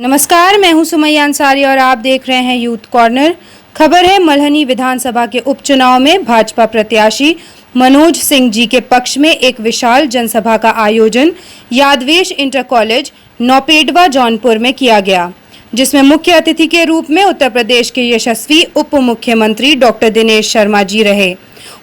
नमस्कार, मैं हूं सुमैया अंसारी और आप देख रहे हैं यूथ कॉर्नर। खबर है मल्हनी विधानसभा के उपचुनाव में भाजपा प्रत्याशी मनोज सिंह जी के पक्ष में एक विशाल जनसभा का आयोजन यादवेश इंटर कॉलेज नौपेडवा जौनपुर में किया गया, जिसमें मुख्य अतिथि के रूप में उत्तर प्रदेश के यशस्वी उप मुख्यमंत्री डॉक्टर दिनेश शर्मा जी रहे।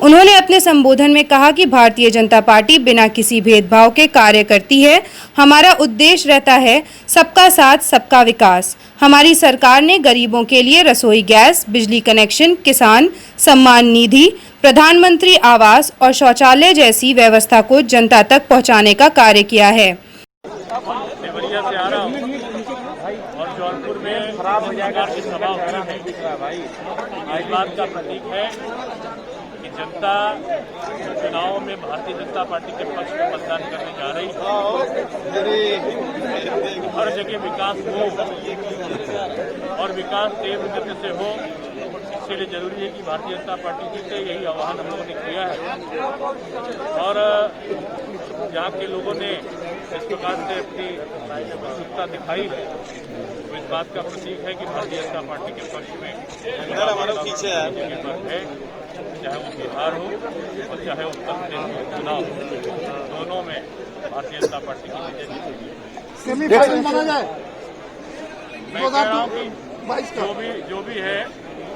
उन्होंने अपने संबोधन में कहा कि भारतीय जनता पार्टी बिना किसी भेदभाव के कार्य करती है। हमारा उद्देश्य रहता है सबका साथ सबका विकास। हमारी सरकार ने गरीबों के लिए रसोई गैस, बिजली कनेक्शन, किसान सम्मान निधि, प्रधानमंत्री आवास और शौचालय जैसी व्यवस्था को जनता तक पहुंचाने का कार्य किया है। देवरिया से आ रहा हूं और जौनपुर में खराब हो जाएगा की सभा हो रहा है। इस बात का प्रतीक है कि जनता चुनाव में भारतीय जनता पार्टी के पक्ष में मतदान करने जा रही है। हर जगह विकास हो और विकास तेज गति से हो, इसके लिए जरूरी है कि भारतीय जनता पार्टी से यही आह्वान हम लोगों ने किया है। और जहाँ के लोगों ने इस प्रकार से अपनी उत्सुकता दिखाई है, तो इस बात का प्रतीक है कि भारतीय जनता पार्टी के पक्ष में पीछे है, चाहे वो बिहार हो और चाहे उत्तर प्रदेश में चुनाव, दोनों में भारतीय जनता पार्टी की विजय सेमीफाइनल माना जाए। मैं कह रहा हूँ कि जो भी है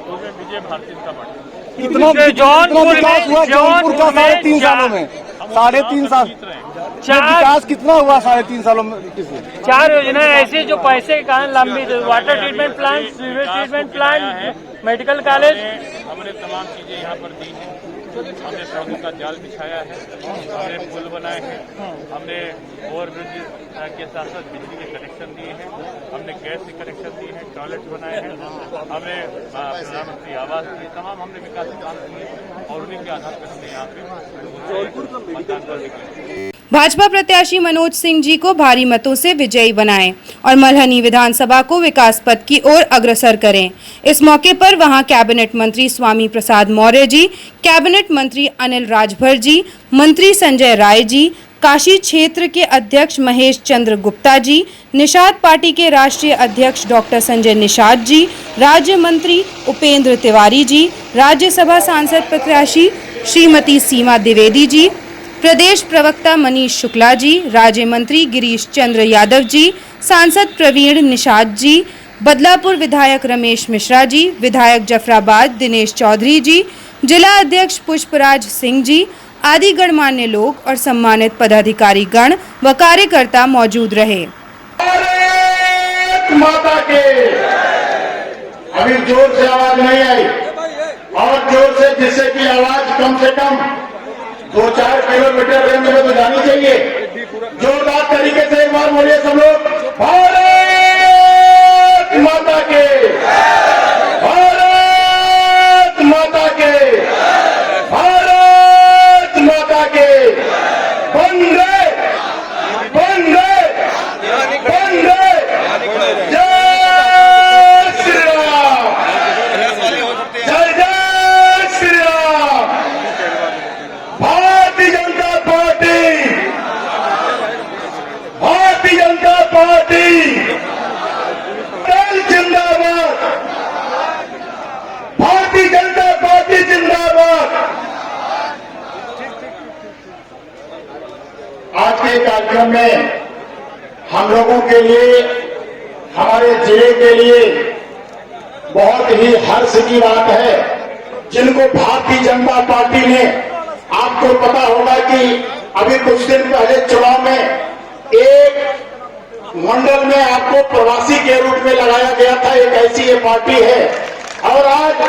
उसमें विजय भारतीय जनता पार्टी। जौनपुर का 3.5 सालों में 3.5 साल विकास कितना हुआ 3.5 सालों में? 4 योजनाएं ऐसी जो पैसे के कारण लंबी, water treatment plant, sewage treatment plant, medical college, हमने तमाम चीजें यहाँ पर दी हैं। हमने सड़कों का जाल बिछाया है, हमने पुल बनाए हैं, हमने ओवरब्रिज के साथ साथ बिजली के कनेक्शन दिए हैं, हमने गैस के कनेक्शन दिए हैं, टॉयलेट बनाए हैं, हमने प्रधानमंत्री आवास दिए, तमाम हमने विकास के काम किए और उन्हीं के आधार पर हमने यहाँ पे मतदान कर। भाजपा प्रत्याशी मनोज सिंह जी को भारी मतों से विजयी बनाएं और मल्हनी विधानसभा को विकास पथ की ओर अग्रसर करें। इस मौके पर वहां कैबिनेट मंत्री स्वामी प्रसाद मौर्य जी, कैबिनेट मंत्री अनिल राजभर जी, मंत्री संजय राय जी, काशी क्षेत्र के अध्यक्ष महेश चंद्र गुप्ता जी, निषाद पार्टी के राष्ट्रीय अध्यक्ष डॉक्टर संजय निषाद जी, राज्य मंत्री उपेंद्र तिवारी जी, राज्यसभा सांसद प्रत्याशी श्रीमती सीमा द्विवेदी जी, प्रदेश प्रवक्ता मनीष शुक्ला जी, राज्य मंत्री गिरीश चंद्र यादव जी, सांसद प्रवीण निषाद जी, बदलापुर विधायक रमेश मिश्रा जी, विधायक जफराबाद दिनेश चौधरी जी, जिला अध्यक्ष पुष्पराज सिंह जी आदि गणमान्य लोग और सम्मानित पदाधिकारी गण व कार्यकर्ता मौजूद रहे। माता के अभी जोर से आवाज नहीं आई और जोर से, जिससे कि आवाज कम से कम 2-4 किलोमीटर रेंज में तो जानी चाहिए। जोरदार तरीके से एक बार बोलिए सब लोग, भारत माता के, भारत माता के, भारत माता के, वंदे वंदे वंदे, जय श्री राम, जय जय श्री राम। भारतीय जनता पार्टी, भारतीय जनता पार्टी जिंदाबाद, भारतीय जनता पार्टी जिंदाबाद। आज के कार्यक्रम में हम लोगों के लिए, हमारे जिले के लिए बहुत ही हर्ष की बात है, जिनको भारतीय जनता पार्टी ने, आपको पता होगा कि अभी कुछ दिन पहले चुनाव में एक मंडल में आपको प्रवासी के रूप में लगाया गया था। एक ऐसी ये पार्टी है और आज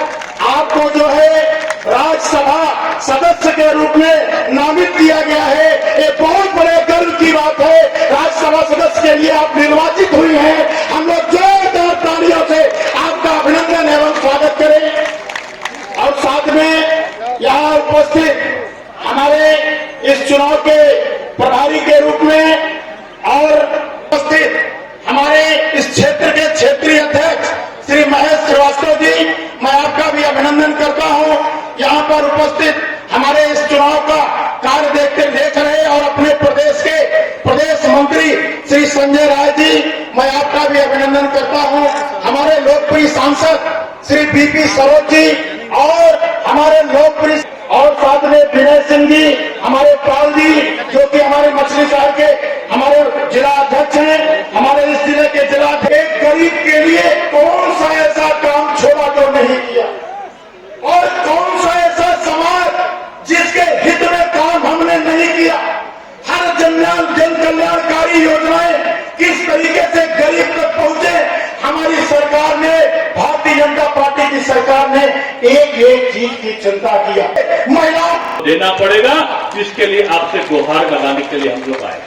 आपको जो है राज्यसभा सदस्य के रूप में नामित किया गया है। ये बहुत बड़े गर्व की बात है। राज्यसभा सदस्य के लिए आप निर्वाचित हुई हैं। हम लोग जोरदार तालियों से आपका अभिनंदन एवं स्वागत करें। और साथ में यहाँ उपस्थित हमारे इस चुनाव के प्रभारी के रूप में और उपस्थित हमारे इस क्षेत्र के क्षेत्रीय अध्यक्ष श्री महेश श्रीवास्तव जी, मैं आपका भी अभिनंदन करता हूं। यहाँ पर उपस्थित हमारे इस चुनाव का कार्य देख रहे और अपने प्रदेश के प्रदेश मंत्री श्री संजय राय जी, मैं आपका भी अभिनंदन करता हूं। हमारे लोकप्रिय सांसद श्री बीपी सरोज जी और हमारे लोकप्रिय और साथ में विनय सिंह जी, हमारे पाल जी जो कि हमारे मछली शहर के हमारे जिला अध्यक्ष हैं, हमारे इस जिले के जिला एक गरीब के लिए कौन सा ऐसा काम छोड़ा जो नहीं किया, और कौन सा ऐसा समाज जिसके हित में काम हमने नहीं किया। हर जन कल्याणकारी योजनाएं किस तरीके से गरीब तक पहुंचे, हमारी सरकार ने, भारतीय जनता पार्टी की सरकार ने एक एक चीज की चिंता किया। महिलाओं देना पड़ेगा, इसके लिए आपसे गुहार लगाने के लिए हम लोग आए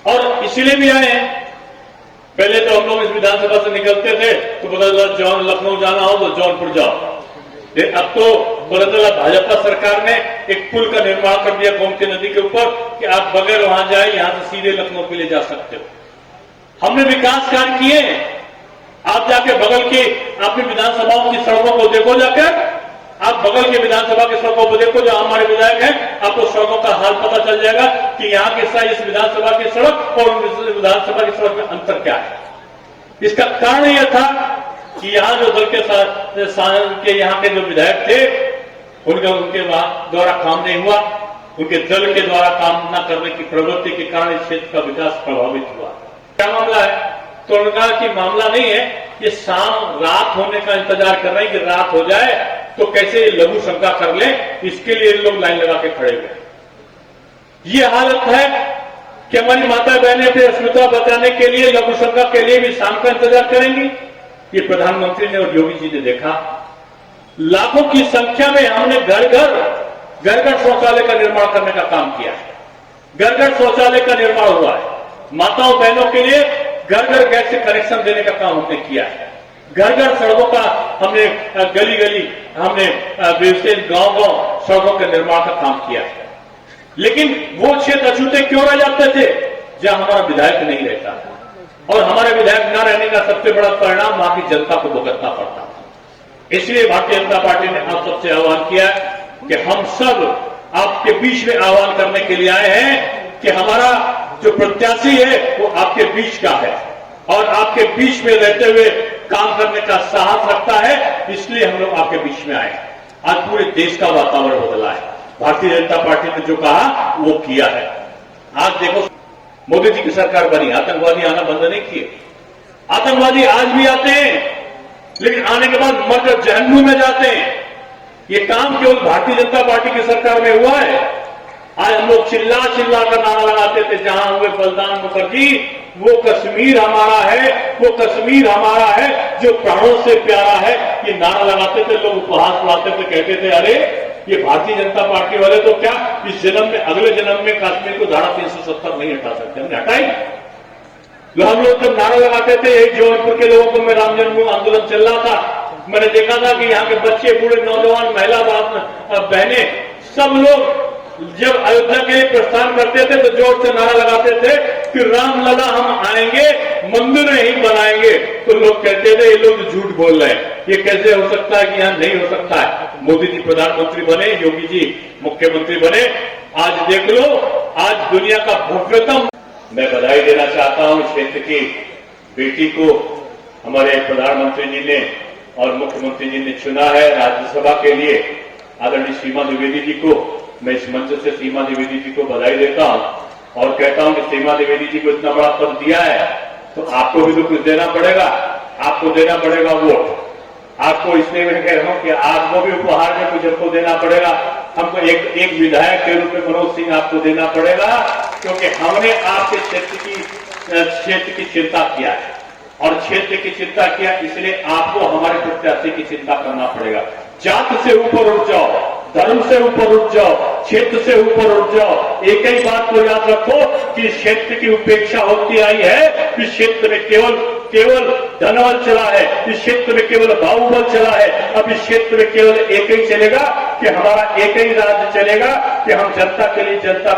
और इसीलिए भी आए हैं। पहले तो हम लोग इस विधानसभा से निकलते थे तो पता चला जौन लखनऊ जाना हो तो जौनपुर जाओ। अब तो पता चला भाजपा सरकार ने एक पुल का निर्माण कर दिया गोमती नदी के ऊपर कि आप बगैर वहां जाए, यहां से सीधे लखनऊ के लिए जा सकते हो। हमने विकास कार्य किए। आप जाके बगल की अपनी विधानसभाओं की सड़कों को देखो, जाकर आप बगल के विधानसभा की सड़कों को देखो, जो हमारे विधायक हैं, आपको सड़कों का हाल पता चल जाएगा कि यहाँ की इस विधानसभा की सड़क और विधानसभा की सड़क में अंतर क्या है। इसका कारण यह था कि यहाँ जो दल के यहाँ के जो विधायक थे उनके द्वारा काम नहीं हुआ, उनके दल के द्वारा काम न करने की प्रवृत्ति के कारण इस क्षेत्र का विकास प्रभावित हुआ। क्या मामला है? तो उन्होंने कहा कि मामला नहीं है, ये शाम रात होने का इंतजार कर रहे हैं कि रात हो जाए तो कैसे लघु शंका कर ले, इसके लिए लोग लाइन लगा के खड़े हुए। ये हालत है कि हमारी माता बहनें अपनी अस्मिता बचाने के लिए, लघु शंका के लिए भी शाम का इंतजार करेंगी। ये प्रधानमंत्री ने और योगी जी ने देखा। लाखों की संख्या में हमने घर घर शौचालय का निर्माण करने का काम किया है। घर घर शौचालय का निर्माण हुआ है। माताओं बहनों के लिए घर घर गैस से कनेक्शन देने का काम हमने किया है। घर घर सड़कों का हमने गली गली हमने विशेष गांव गांव सड़कों के निर्माण का काम किया है। लेकिन वो क्षेत्र अछूते क्यों रह जाते थे जहां हमारा विधायक नहीं रहता था, और हमारे विधायक न रहने का सबसे बड़ा परिणाम वहां की जनता को भुगतना पड़ता था। इसलिए भारतीय जनता पार्टी ने आप सबसे आह्वान किया कि हम सब आपके बीच में आह्वान करने के लिए आए हैं कि हमारा जो प्रत्याशी है वो आपके बीच का है और आपके बीच में रहते हुए काम करने का साहस रखता है। इसलिए हम लोग आपके बीच में आए। आज पूरे देश का वातावरण बदला है। भारतीय जनता पार्टी ने जो कहा वो किया है। आज देखो, मोदी जी की सरकार बनी, आतंकवादी आना बंद नहीं किए। आतंकवादी आज भी आते हैं, लेकिन आने के बाद मरकर जहन्नुम में जाते हैं। ये काम केवल भारतीय जनता पार्टी की सरकार में हुआ है। आज हम लोग चिल्ला कर नारा लगाते थे, जहां हुए बलिदान मुखर्जी, वो कश्मीर हमारा है, वो कश्मीर हमारा है जो प्राणों से प्यारा है। ये नारा लगाते थे, लोग उपहास उड़ाते थे, कहते थे अरे ये भारतीय जनता पार्टी वाले तो क्या इस जन्म में, अगले जन्म में कश्मीर को धारा 370 नहीं हटा सकते। हमने हटाई। हम लोग जब नारा लगाते थे, जौनपुर के लोगों को, मैं राम जन्मभूमि आंदोलन चल रहा था, मैंने देखा था कि यहाँ के बच्चे, बूढ़े, नौजवान, महिला, बहनें, सब लोग जब अयोध्या के लिए प्रस्थान करते थे तो जोर से नारा लगाते थे कि राम लला हम आएंगे, मंदिर नहीं बनाएंगे। तो लोग कहते थे ये लोग झूठ बोल रहे हैं, ये कैसे हो सकता है कि यहां नहीं हो सकता है। मोदी जी प्रधानमंत्री बने, योगी जी मुख्यमंत्री बने, आज देख लो, आज दुनिया का भव्यतम। मैं बधाई देना चाहता हूं क्षेत्र की बेटी को हमारे प्रधानमंत्री जी ने और मुख्यमंत्री जी ने चुना है राज्यसभा के लिए। आदरणीय सीमा द्विवेदी जी को मैं इस मंच से सीमा द्विवेदी जी को बधाई देता हूं और कहता हूं कि सीमा द्विवेदी जी को इतना बड़ा पद दिया है तो आपको भी तो कुछ देना पड़ेगा। आपको देना पड़ेगा वोट। आपको इसलिए मैं कह रहा हूं कि आपको भी उपहार में कुछ हमको देना पड़ेगा। हमको एक विधायक के रूप में मनोज सिंह आपको देना पड़ेगा, क्योंकि हमने आपके क्षेत्र की चिंता किया है और क्षेत्र की चिंता किया, इसलिए आपको हमारे प्रत्याशी की चिंता करना पड़ेगा। जात से ऊपर उठ जाओ, धर्म से ऊपर उठ जाओ, क्षेत्र से ऊपर उठ जाओ। एक ही बात को याद रखो कि इस क्षेत्र की उपेक्षा होती आई है। इस क्षेत्र में केवल धनबल चला है, इस क्षेत्र में केवल बाहुबल चला है। अब इस क्षेत्र में केवल एक ही चलेगा कि हमारा एक ही राज्य चलेगा कि हम जनता के लिए, जनता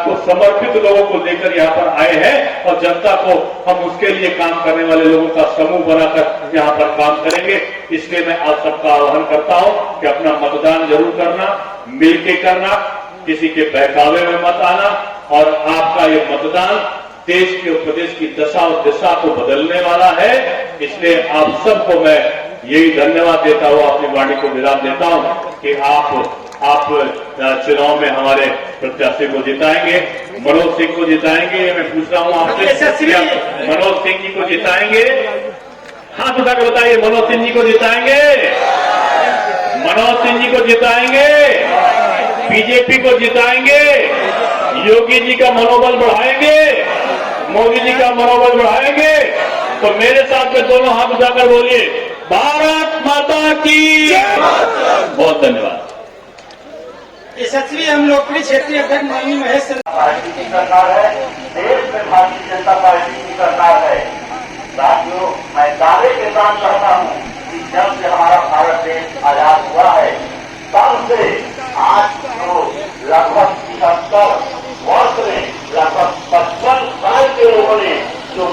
को समर्पित लोगों को लेकर यहाँ पर आए हैं और जनता को हम उसके लिए काम करने वाले लोगों का समूह बनाकर यहाँ पर काम करेंगे। इसलिए मैं आप सबका आह्वान करता हूं कि अपना मतदान जरूर करना, मिलके करना, किसी के बहकावे में मत आना और आपका ये मतदान देश के प्रदेश की दशा और दिशा को बदलने वाला है। इसलिए आप सबको मैं यही धन्यवाद देता हुआ अपनी वाणी को विराम देता हूं कि आप चुनाव में हमारे प्रत्याशी को जिताएंगे, मनोज सिंह को जिताएंगे। मैं पूछ रहा हूं आपसे, मनोज सिंह जी को जिताएंगे? हाथ उठाकर बताइए, मनोज सिंह जी को जिताएंगे? मनोज सिंह जी को जिताएंगे? बीजेपी को जिताएंगे? योगी जी का मनोबल बढ़ाएंगे? मोदी जी का मनोबल बढ़ाएंगे? तो मेरे साथ में दोनों हाथ उठाकर बोलिए, भारत माता की जय। बहुत धन्यवाद। यशस्वी हम लोकप्रिय क्षेत्रीय अध्यक्ष माननीय महेश पार्टी की सरकार है, देश में भारतीय जनता पार्टी की सरकार है। साथियों, मैं दावे के साथ कहता हूं कि जब से हमारा भारत देश आजाद हुआ है, तब से आज तो लगभग 73 वर्ष में लगभग 55 साल के लोगों ने जो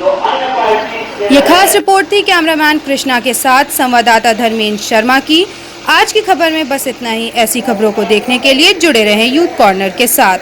अन्य पार्टी। ये खास रिपोर्ट थी कैमरामैन कृष्णा के साथ संवाददाता धर्मेंद्र शर्मा की। आज की खबर में बस इतना ही। ऐसी खबरों को देखने के लिए जुड़े रहें यूथ कॉर्नर के साथ।